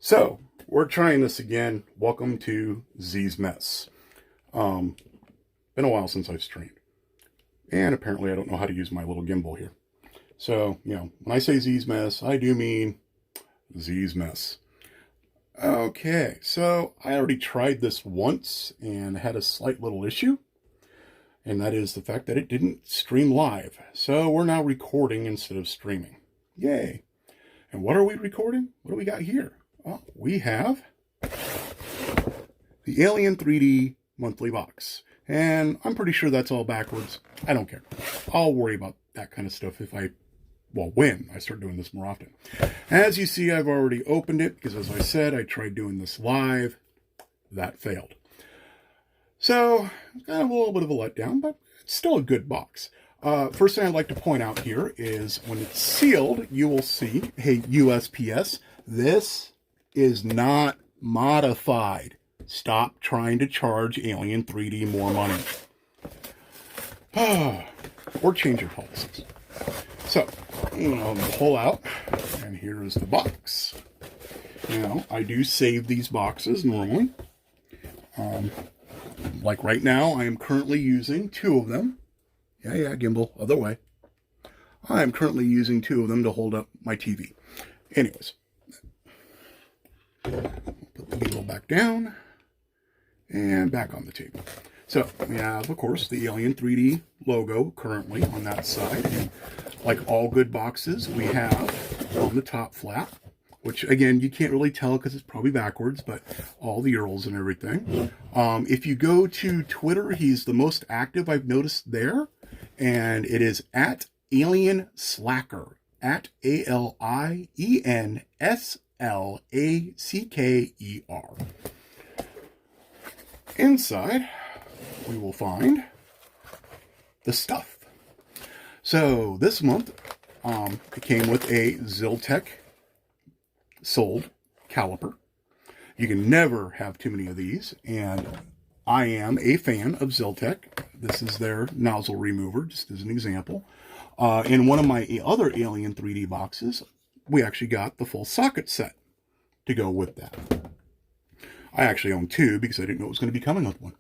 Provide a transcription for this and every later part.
So, we're trying this again. Welcome to Z's Mess. Been a while since I've streamed. And apparently I don't know how to use my little gimbal here. So, when I say Z's Mess, I do mean Z's Mess. Okay, so I already tried this once and had a slight little issue. And that is the fact that it didn't stream live. So we're now recording instead of streaming. Yay. And what are we recording? What do we got here? Well, we have the Alien3D monthly box. And I'm pretty sure that's all backwards. I don't care. I'll worry about that kind of stuff when I start doing this more often. As you see, I've already opened it because, as I said, I tried doing this live. That failed. So, it's got a little bit of a letdown, but it's still a good box. First thing I'd like to point out here is when it's sealed, you will see, hey, USPS, this is not modified. Stop trying to charge Alien3D more money. Or change your policies. So, pull out, and here is the box. Now, I do save these boxes normally. Like right now, I am currently using two of them. Yeah, gimbal, other way. I am currently using two of them to hold up my TV. Anyways, put the gimbal back down and back on the table. So we have, of course, the Alien3D logo currently on that side. And like all good boxes, we have on the top flap, which, again, you can't really tell because it's probably backwards, but all the URLs and everything. If you go to Twitter, he's the most active I've noticed there, and it is at Alien Slacker, at ALIENSLACKER. Inside, we will find the stuff. So this month, it came with a Ziltech sold caliper. You can never have too many of these, and I am a fan of Ziltech. This is their nozzle remover, just as an example. In one of my other Alien3D boxes, we actually got the full socket set to go with that. I actually own two because I didn't know it was going to be coming with one.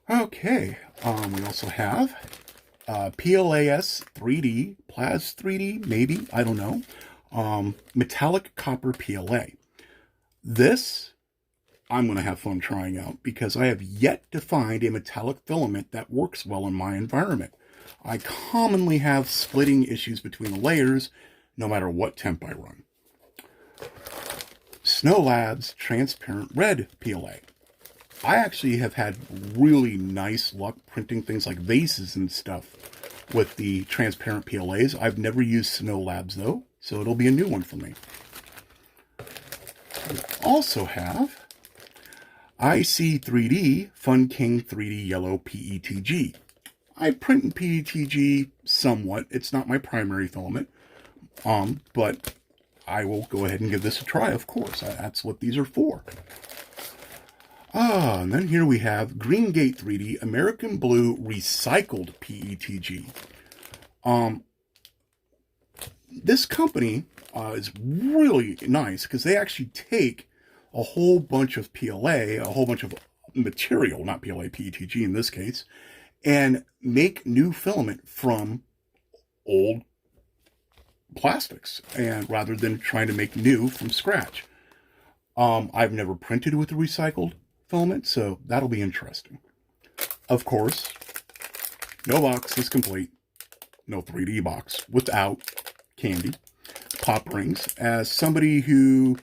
Okay, we also have PLAS 3D, Plas 3D, maybe, I don't know. Metallic copper PLA. This I'm going to have fun trying out because I have yet to find a metallic filament that works well in my environment. I commonly have splitting issues between the layers no matter what temp I run. Snow Labs transparent red PLA. I actually have had really nice luck printing things like vases and stuff with the transparent PLAs. I've never used Snow Labs though, so it'll be a new one for me. We also have IC3D Fun King 3D Yellow PETG. I print in PETG somewhat. It's not my primary filament, but I will go ahead and give this a try, of course. That's what these are for. And then here we have Green Gate 3D American Blue Recycled PETG. This company is really nice because they actually take a whole bunch of PLA, a whole bunch of material, not PLA, PETG in this case, and make new filament from old plastics, and rather than trying to make new from scratch. I've never printed with a recycled filament, so that'll be interesting. Of course, no box is complete. No 3D box without candy, pop rings. As somebody who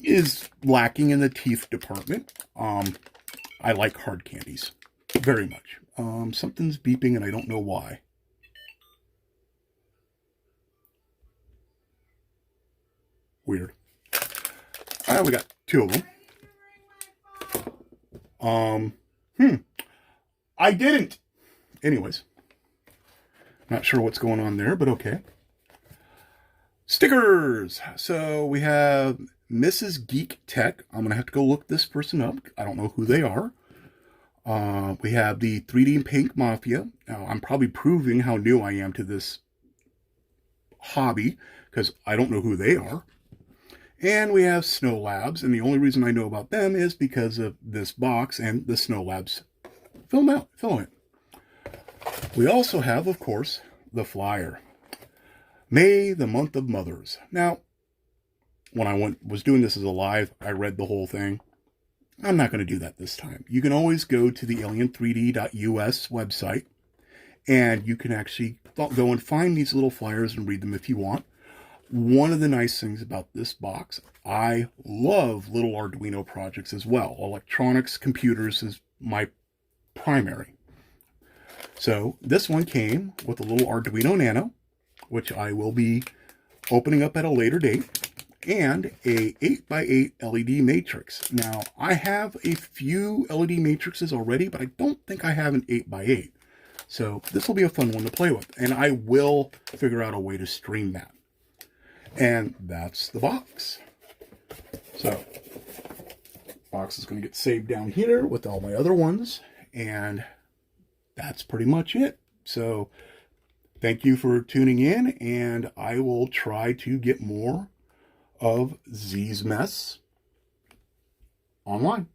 is lacking in the teeth department, I like hard candies very much. Something's beeping and I don't know why. Weird. We got two of them. I didn't. Anyways, not sure what's going on there, but okay. Stickers. So we have Mrs. Geek Tech. I'm going to have to go look this person up. I don't know who they are. We have the 3D Pink Mafia. Now, I'm probably proving how new I am to this hobby because I don't know who they are. And we have Snow Labs, and the only reason I know about them is because of this box and the Snow Labs filament. We also have, of course, the flyer. May, the month of mothers. Now, when I was doing this as a live, I read the whole thing. I'm not going to do that this time. You can always go to the Alien3D.US website, and you can actually go and find these little flyers and read them if you want. One of the nice things about this box, I love little Arduino projects as well. Electronics, computers is my primary. So this one came with a little Arduino Nano, which I will be opening up at a later date, and a 8x8 LED matrix. Now, I have a few LED matrices already, but I don't think I have an 8x8. So this will be a fun one to play with, and I will figure out a way to stream that. And that's the box. So, box is going to get saved down here with all my other ones, and that's pretty much it. So, thank you for tuning in, and I will try to get more of Z's mess online.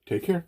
Take care.